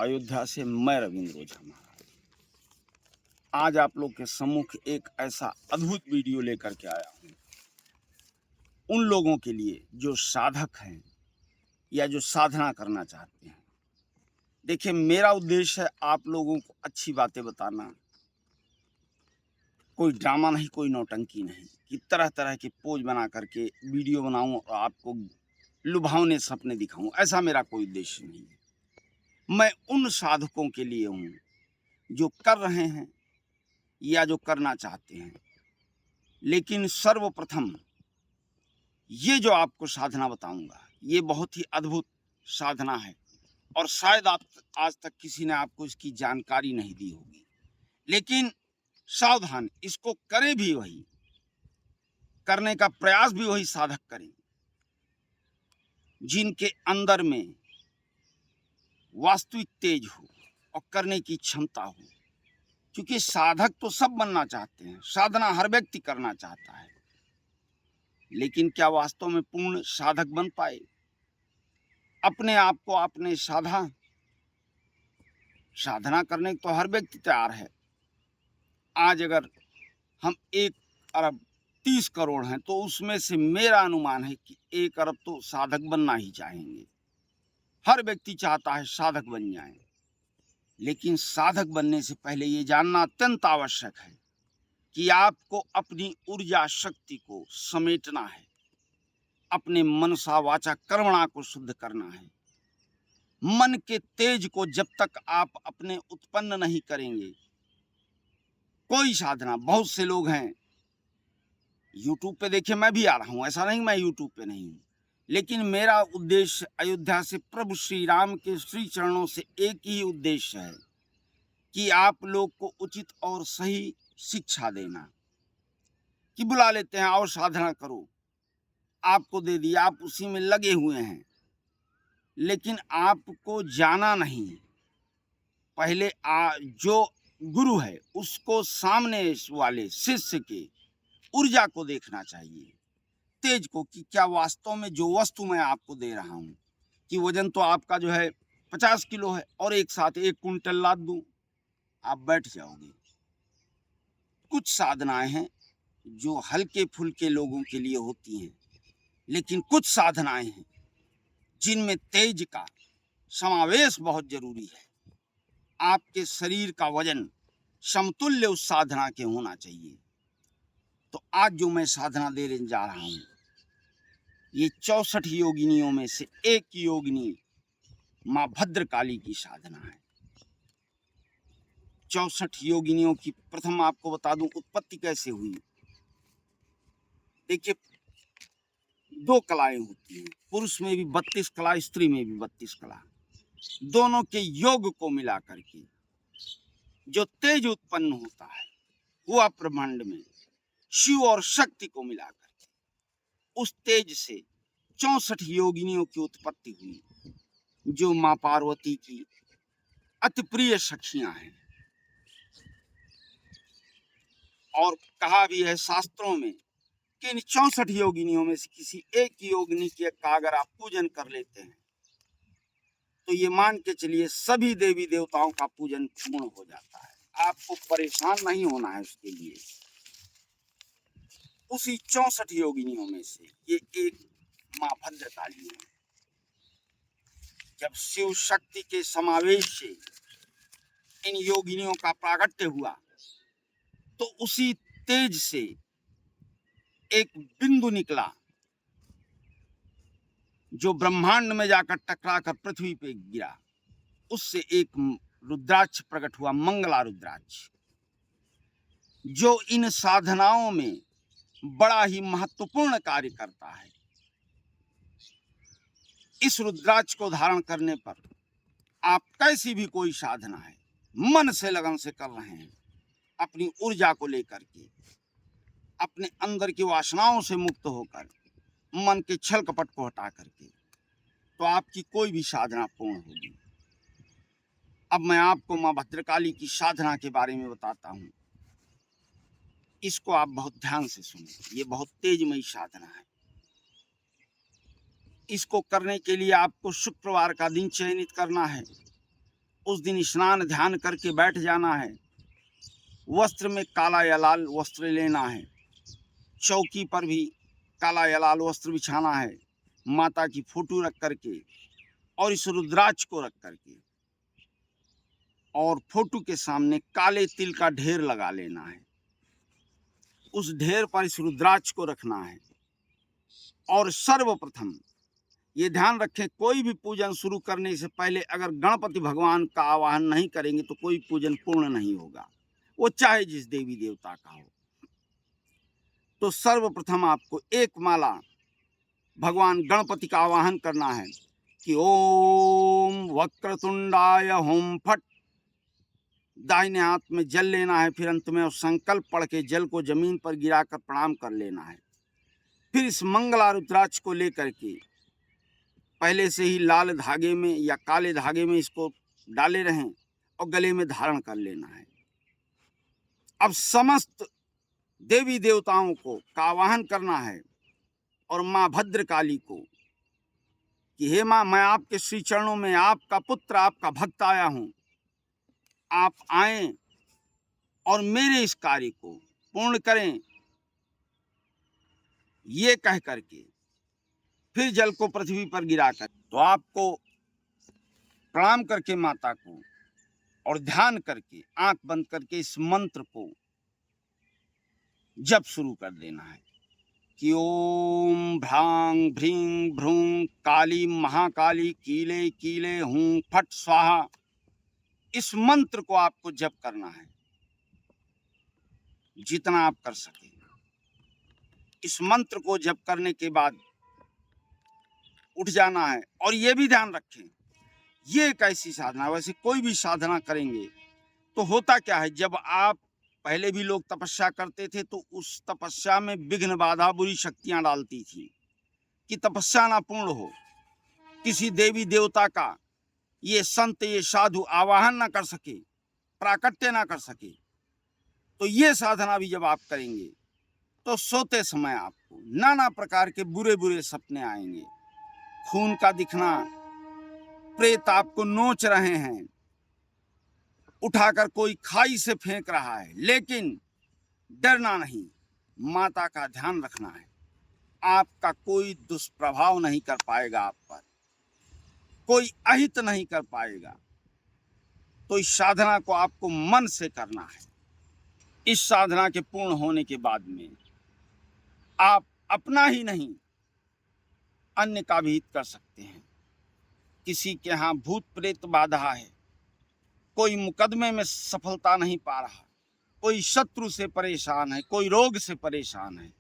अयोध्या से मैं रविंद्र ओझा महाराज आज आप लोग के सम्मुख एक ऐसा अद्भुत वीडियो लेकर के आया हूँ उन लोगों के लिए जो साधक हैं या जो साधना करना चाहते हैं। देखिए, मेरा उद्देश्य है आप लोगों को अच्छी बातें बताना, कोई ड्रामा नहीं, कोई नौटंकी नहीं कि तरह तरह के पोज बना करके वीडियो बनाऊं और आपको लुभावने सपने दिखाऊं। ऐसा मेरा कोई उद्देश्य नहीं है। मैं उन साधकों के लिए हूँ जो कर रहे हैं या जो करना चाहते हैं। लेकिन सर्वप्रथम ये जो आपको साधना बताऊंगा ये बहुत ही अद्भुत साधना है और शायद आप आज तक किसी ने आपको इसकी जानकारी नहीं दी होगी। लेकिन सावधान, इसको करे भी वही, करने का प्रयास भी वही साधक करें जिनके अंदर में वास्तविक तेज हो और करने की क्षमता हो। क्योंकि साधक तो सब बनना चाहते हैं, साधना हर व्यक्ति करना चाहता है, लेकिन क्या वास्तव में पूर्ण साधक बन पाए? अपने आप को आपने साधना करने को तो हर व्यक्ति तैयार है। आज अगर हम 1 अरब 30 करोड़ हैं तो उसमें से मेरा अनुमान है कि 1 अरब तो साधक बनना ही चाहेंगे। हर व्यक्ति चाहता है साधक बन जाए, लेकिन साधक बनने से पहले ये जानना अत्यंत आवश्यक है कि आपको अपनी ऊर्जा शक्ति को समेटना है, अपने मनसा वाचा कर्मणा को शुद्ध करना है। मन के तेज को जब तक आप अपने उत्पन्न नहीं करेंगे, कोई साधना, बहुत से लोग हैं यूट्यूब पे, देखिए मैं भी आ रहा हूँ, ऐसा नहीं मैं यूट्यूब पे नहीं हूँ, लेकिन मेरा उद्देश्य अयोध्या से प्रभु श्री राम के श्री चरणों से एक ही उद्देश्य है कि आप लोग को उचित और सही शिक्षा देना। कि बुला लेते हैं और साधना करो, आपको दे दिया, आप उसी में लगे हुए हैं, लेकिन आपको जाना नहीं। पहले जो गुरु है उसको सामने वाले शिष्य के ऊर्जा को देखना चाहिए, तेज को, कि क्या वास्तव में जो वस्तु मैं आपको दे रहा हूँ, कि वजन तो आपका जो है 50 किलो है और एक साथ 1 कुंटल लाद दूं, आप बैठ जाओगे। कुछ साधनाएं हैं जो हल्के फुल्के लोगों के लिए होती हैं, लेकिन कुछ साधनाएं हैं जिनमें तेज का समावेश बहुत जरूरी है। आपके शरीर का वजन समतुल्य उस साधना के होना चाहिए। तो आज जो मैं साधना देने जा रहा हूं, ये 64 योगिनियों में से एक योगिनी माँ भद्रकाली की साधना है। 64 योगिनियों की प्रथम आपको बता दूं उत्पत्ति कैसे हुई। देखिए, 2 कलाएं होती हैं, पुरुष में भी 32 कला, स्त्री में भी 32 कला। दोनों के योग को मिला करके जो तेज उत्पन्न होता है, हुआ ब्रह्मांड में शिव और शक्ति को मिलाकर उस तेज से 64 योगिनियों की उत्पत्ति हुई, जो माँ पार्वती की अति प्रिय सखियां हैं। और कहा भी है शास्त्रों में कि इन 64 योगिनियों में से किसी एक योगिनी का अगर आप पूजन कर लेते हैं तो ये मान के चलिए सभी देवी देवताओं का पूजन पूर्ण हो जाता है। आपको परेशान नहीं होना है उसके लिए। उसी 64 योगिनियों में से ये एक माँ भद्रकाली है। जब शिव शक्ति के समावेश से इन योगिनियों का प्रागट्य हुआ तो उसी तेज से एक बिंदु निकला जो ब्रह्मांड में जाकर टकराकर पृथ्वी पे गिरा। उससे एक रुद्राक्ष प्रकट हुआ, मंगला रुद्राक्ष, जो इन साधनाओं में बड़ा ही महत्वपूर्ण कार्य करता है। इस रुद्राक्ष को धारण करने पर आप कैसी भी कोई साधना है, मन से लगन से कर रहे हैं, अपनी ऊर्जा को लेकर के, अपने अंदर की वासनाओं से मुक्त होकर, मन के छल कपट को हटा करके, तो आपकी कोई भी साधना पूर्ण होगी। अब मैं आपको माँ भद्रकाली की साधना के बारे में बताता हूँ। इसको आप बहुत ध्यान से सुनें, ये बहुत तेजमयी साधना है। इसको करने के लिए आपको शुक्रवार का दिन चयनित करना है उस दिन स्नान ध्यान करके बैठ जाना है। वस्त्र में काला या लाल वस्त्र लेना है। चौकी पर भी काला या लाल वस्त्र बिछाना है, माता की फोटो रख करके और इस रुद्राक्ष को रख करके, और फोटो के सामने काले तिल का ढेर लगा लेना है। उस ढेर पर इस रुद्राक्ष को रखना है। और सर्वप्रथम ये ध्यान रखें, कोई भी पूजन शुरू करने से पहले अगर गणपति भगवान का आवाहन नहीं करेंगे तो कोई पूजन पूर्ण नहीं होगा, वो चाहे जिस देवी देवता का हो। तो सर्वप्रथम आपको एक माला भगवान गणपति का आवाहन करना है कि ओम वक्रतुंडाय हुम फट। दाहिने हाथ में जल लेना है, फिर अंत में उस संकल्प पढ़ के जल को जमीन पर गिराकर प्रणाम कर लेना है। फिर इस मंगला रुद्राक्ष को लेकर के पहले से ही लाल धागे में या काले धागे में इसको डाले रहें और गले में धारण कर लेना है। अब समस्त देवी देवताओं को का आवाहन करना है और माँ भद्रकाली को कि हे माँ, मैं आपके श्री चरणों में आपका पुत्र आपका भक्त आया हूँ, आप आएं और मेरे इस कार्य को पूर्ण करें। ये कह करके फिर जल को पृथ्वी पर गिराकर तो आपको प्रणाम करके माता को और ध्यान करके आंख बंद करके इस मंत्र को जप शुरू कर देना है कि ओम भ्रांग भ्रीं भ्रूं काली महाकाली कीले कीले हूं फट स्वाहा। इस मंत्र को आपको जप करना है जितना आप कर सके। इस मंत्र को जप करने के बाद उठ जाना है। और ये भी ध्यान रखें, ये एक ऐसी साधना, वैसे कोई भी साधना करेंगे तो होता क्या है, जब आप पहले भी लोग तपस्या करते थे तो उस तपस्या में विघ्न बाधा बुरी शक्तियां डालती थी कि तपस्या ना पूर्ण हो, किसी देवी देवता का ये संत ये साधु आवाहन ना कर सके, प्राकट्य ना कर सके। तो ये साधना भी जब आप करेंगे तो सोते समय आपको नाना प्रकार के बुरे बुरे सपने आएंगे, खून का दिखना, प्रेत आपको नोच रहे हैं, उठाकर कोई खाई से फेंक रहा है। लेकिन डरना नहीं, माता का ध्यान रखना है, आपका कोई दुष्प्रभाव नहीं कर पाएगा, आप पर कोई अहित नहीं कर पाएगा। तो इस साधना को आपको मन से करना है। इस साधना के पूर्ण होने के बाद में आप अपना ही नहीं अन्य का भी हित कर सकते हैं। किसी के यहाँ भूत प्रेत बाधा है, कोई मुकदमे में सफलता नहीं पा रहा, कोई शत्रु से परेशान है, कोई रोग से परेशान है,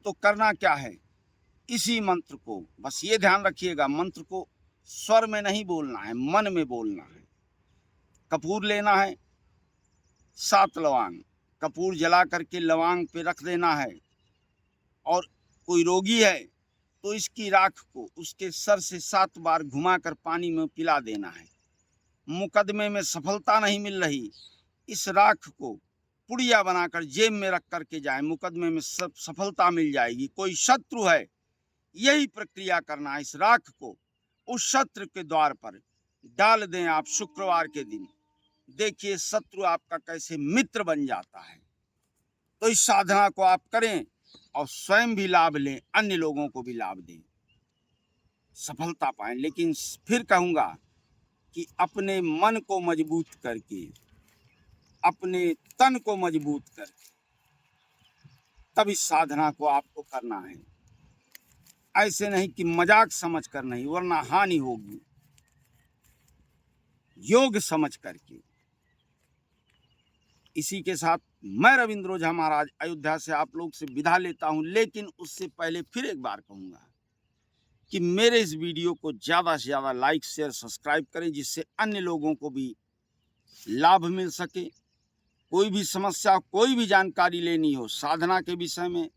तो करना क्या है, इसी मंत्र को बस ये ध्यान रखिएगा, मंत्र को स्वर में नहीं बोलना है, मन में बोलना है। कपूर लेना है, 7 लवांग कपूर जला करके लवांग पे रख देना है। और कोई रोगी है तो इसकी राख को उसके सर से 7 बार घुमाकर पानी में पिला देना है। मुकदमे में सफलता नहीं मिल रही, इस राख को पुड़िया बनाकर जेब में रख करके जाए, मुकदमे में सफलता मिल जाएगी। कोई शत्रु है, यही प्रक्रिया करना है, इस राख को उस शत्रु के द्वार पर डाल दें आप शुक्रवार के दिन। देखिए शत्रु आपका कैसे मित्र बन जाता है। तो इस साधना को आप करें और स्वयं भी लाभ लें, अन्य लोगों को भी लाभ दें, सफलता पाएं। लेकिन फिर कहूँगा कि अपने मन को मजबूत करके, अपने तन को मजबूत करके तब इस साधना को आपको करना है। ऐसे नहीं कि मजाक समझ कर नहीं, वरना हानि होगी। योग समझ करके। इसी के साथ मैं रविंद्र ओझा महाराज अयोध्या से आप लोग से विदा लेता हूं। लेकिन उससे पहले फिर एक बार कहूंगा कि मेरे इस वीडियो को ज़्यादा से ज़्यादा लाइक शेयर सब्सक्राइब करें, जिससे अन्य लोगों को भी लाभ मिल सके। कोई भी समस्या, कोई भी जानकारी लेनी हो साधना के विषय में,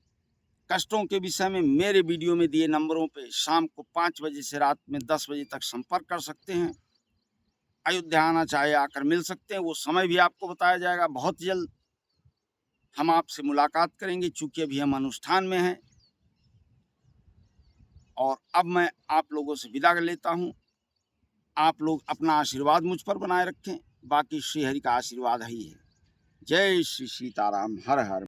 कष्टों के विषय में, मेरे वीडियो में दिए नंबरों पे शाम को 5 बजे से रात में 10 बजे तक संपर्क कर सकते हैं। अयोध्या आना चाहे आकर मिल सकते हैं, वो समय भी आपको बताया जाएगा। बहुत जल्द हम आपसे मुलाकात करेंगे, चूँकि अभी हम अनुष्ठान में हैं। और अब मैं आप लोगों से विदा लेता हूँ। आप लोग अपना आशीर्वाद मुझ पर बनाए रखें। बाकी श्री हरि का आशीर्वाद ही है। जय श्री सीताराम। हर हर